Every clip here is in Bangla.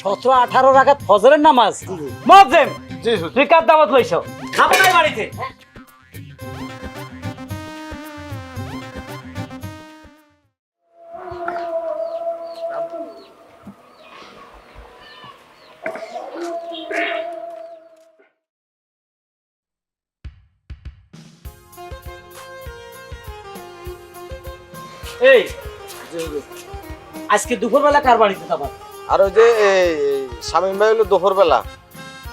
17-18 রাকাত ফজরের নামাজ। মুয়াজ্জিম, জি হুজুর। তুই কার দাওয়াত লইছো? খাবো না বাড়িতে। এই আজকে দুপুরবেলা কার বাড়িতে যাবা? আর ওই যে শামীম ভাই হলো দুপুর বেলা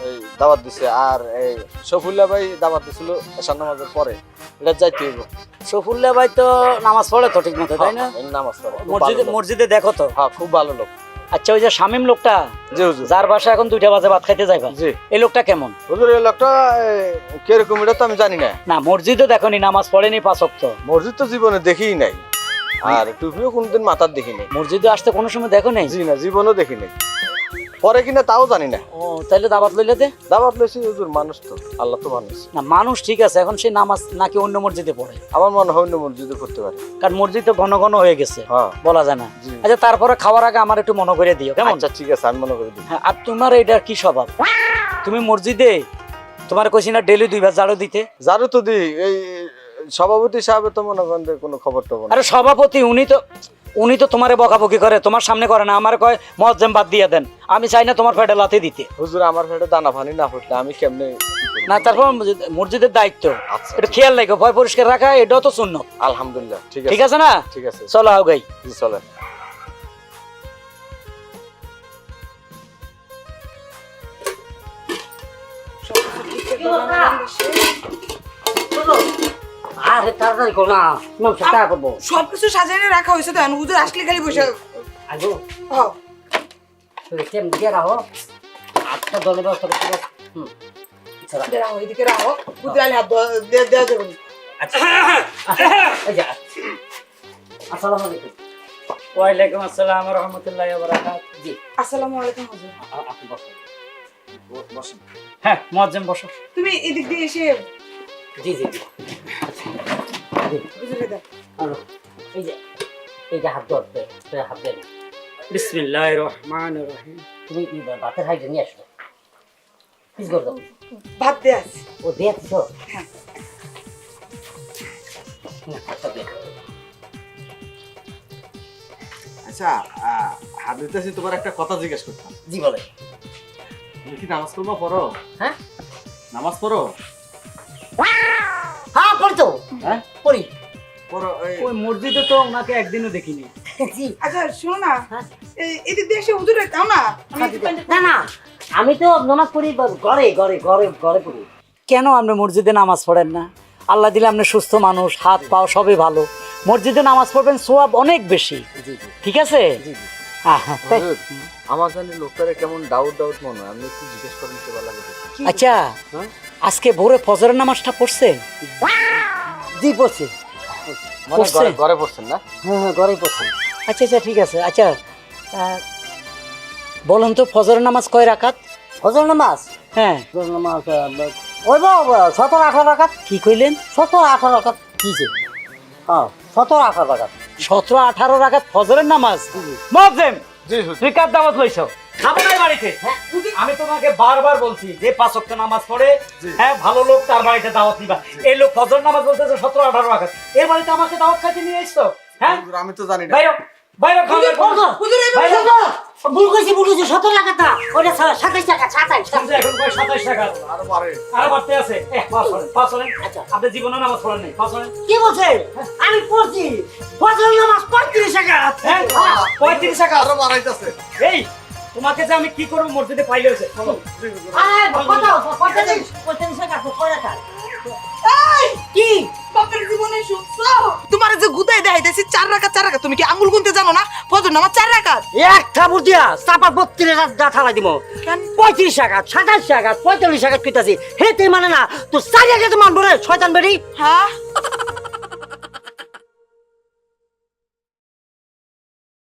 এই দাওয়াত দিছে, আর এই শফুল্লাহ ভাই দাওয়াত দিছিল এশার নামাজের পরে। এটা যাইতে হইব। সফুল্লাহ ভাই তো নামাজ পড়ে তো ঠিক মতো, তাই না? এই নামাজ পড়ে। খুব ভালো মসজিদে লোক। মসজিদে দেখো তো। হ্যাঁ, খুব ভালো লোক। আচ্ছা, ওই যে শামীম লোকটা জি হুজুর। যার বাসা এখন 2টা বাজে ভাত খাইতে যাইবা, জি এই লোকটা কেমন? হুজুর, এই লোকটা কিরকম এটা তো আমি জানি না। না, মসজিদও দেখনি, নামাজ পড়েনি 5 ওয়াক্ত। মসজিদ তো জীবনে দেখিই নাই, আর টুপিও কোনদিন মাথার দেখি নাই। মসজিদে আসতে কোনো সময় দেখো নাই? জি না, জীবনেও দেখি নাই। পরে কিনা তাও জানি না। ও, তাইলে দাওয়াত লইলে দে। দাওয়াত লইছি হুজুর, মানুষ তো আল্লাহ তো মানুষ। না, মানুষ ঠিক আছে, এখন সে নামাজ নাকি অন্য মসজিদে পড়ে? আমার মনে হয় অন্য মসজিদে করতে পারে। কারণ মসজিদ তো ঘন ঘন হয়ে গেছে, হ্যাঁ বলা যায় না। জি। আচ্ছা, তারপরে খাওয়ার আগে আমার একটু মনে করে দিও, কেমন? আচ্ছা ঠিক আছে, আমি মনে করে দিই। হ্যাঁ, আর তোমার এটার কি স্বভাব? তুমি মসজিদে তোমার কইছি না ডেইলি 2 বার ঝাড়ু দিতে? জারু তো দি, এই সভাপতি সাহেব তো মনে করেন যে কোনো খবর টবর না। আরে সভাপতি উনি তো তোমারে বকাবকি করে, তোমার সামনে করে না। আমার কয় মুয়াজ্জিম বাদ দিয়ে দেন, আমি চাই না তোমার পেটে লাথি দিতে। হুজুর, আমার পেটে দানা পানি না ফুটলে আমি কেমনে কি করব? না, তারপর মসজিদের দায়িত্ব, আচ্ছা, এটা খেয়াল রাখো, ভয় পরিষ্কার রাখা এটাও তো সুন্নত। আলহামদুলিল্লাহ ঠিক ঠিক আছে। আছে না? ঠিক আছে, চলো আও গাই। জি চলেন। আরে তাড়াতাড়ি করো না, নাম সাথে করব। সবকিছু সাজানো রাখা হয়েছে তো, এখন হুজুর আসলে খালি বসে আগো হ্যাঁ। তুই কেমন দিয়ে রাখো, আটটা দলে বস করে। হুম, চলো। এদিকে রাখো, এদিকে রাখো, হুজুর আলে হাত দেওয়া যাবে না। আচ্ছা, এই যা। আসসালামু আলাইকুম। ওয়ালাইকুম আসসালাম ওয়া রাহমাতুল্লাহি ওয়া বারাকাতুহু। জি, আসসালামু আলাইকুম হুজুর। আপনি বসুন। বসেন। হ্যাঁ, মুয়াজ্জিম বসো। তুমি এদিক দিয়ে এসে জি জি জি। হুজুরকে দাও। আনো, এই যে হাত ধরতে, হাত দেন। বিসমিল্লাহির রহমানির রহিম। তুমি কি ভাতের হাইটা নিয়ে আসো, প্লিজ করে দাও। ভাত দেয়া আছে। ও দিয়ে দিছো? হ্যাঁ। আচ্ছা, হাত দিতেছি, তোমার একটা কথা জিজ্ঞেস করতাম। জি বলে। তুমি কি নামাজ পড়বা পড়ো? হ্যাঁ, নামাজ পড়ো? হ্যাঁ পড়তো। হ্যাঁ পড়ি। পড়ো। ওই মসজিদে তো ওনাকে একদিনও দেখিনি। জি। আচ্ছা শোনো না, হ্যাঁ। এদিক দিয়ে এসে হুজুরে দাও না। না না, আমি তো নামাজ পড়ি ঘরে ঘরে ঘরে ঘরে পড়ি। কেন আপনি মসজিদে নামাজ পড়েন না? আল্লাহ দিলে আপনি সুস্থ মানুষ, হাত পাও সবই ভালো, মসজিদে নামাজ পড়বেন, সওয়াব অনেক বেশি। ঠিক আছে? হুজুর, আমার জানি লোকটারে কেমন ডাউট মনে হয়, আপনি একটু জিজ্ঞেস করেন তো ভালো লাগে। আচ্ছা, আজকে ভোরে ফজরের নামাজটা পড়ছে? জি পড়ছে। মানে ঘরে পড়ছেন না? হ্যাঁ হ্যাঁ, ঘরেই পড়ছে। আচ্ছা আচ্ছা, ঠিক আছে। আচ্ছা, বলুন তো ফজরের নামাজ কয় রাকাত? ফজর নামাজ? হ্যাঁ, ফজর নামাজ ওই 17-18 রাকাত। কি কইলেন? 17-18 রাকাত। কি যে? হ্যাঁ, 17-18 রাকাত। 17-18 রাকাত ফজরের নামাজ। মুয়াজ্জিম, জি হুজুর। তুই কার দাওয়াত লইছো? খাবো না বাড়িতে। আমি তোমাকে বারবার বলছি যে 5 ওয়াক্ত নামাজ পড়ে, হ্যাঁ ভালো লোক, তার বাড়িতে দাওয়াত দিবা। এই লোক ফজর নামাজ বলতেছে 17-18 রাকাত, এর বাড়িতে আমাকে দাওয়াত খাইতে নিয়ে আসছো? হ্যাঁ, হুজুর, আমি তো জানি না। বাইরে বাইরে খাওয়া হুজুর বাইরে। ভুল কইছি 17 টাকাটা, ওটা 27 টাকা, 27 টাকা। এখন কয় 27 টাকা। আরো পারে। আর বাড়তে আছে। পাঁচ হলেন। আচ্ছা, আপনি জীবনে নামাজ পড়েন নাই, পাঁচ হলেন। কি বলছে? আমি পড়ছি ফজর নামাজ 35 টাকা। হ্যাঁ, 35 টাকা। আরো বাড়াইতেছে। এই, তোমাকে যে আমি কি করবো মসজিদে পাইলে হয়েছে। চলো। আরে কত? 45 টাকা তো কয় টাকা? এই কি? বাপের জীবনে শুনছো? তোমার যে গুদাই দেখাইতেছি 4 রাকাত 4 রাকাত, তুমি কি আঙ্গুল গুনতে জানো না? ফজর নামাজ 4 রাকাত। এক থাবুর দিয়া চাপা 32 টাকা ঠালাই দিব। কেন? 35 টাকা, 27 টাকা, 45 টাকা কইতাছি। হেতে মানে না তো 4 টাকা তো মানবো রে শয়তান বেরি। হ্যাঁ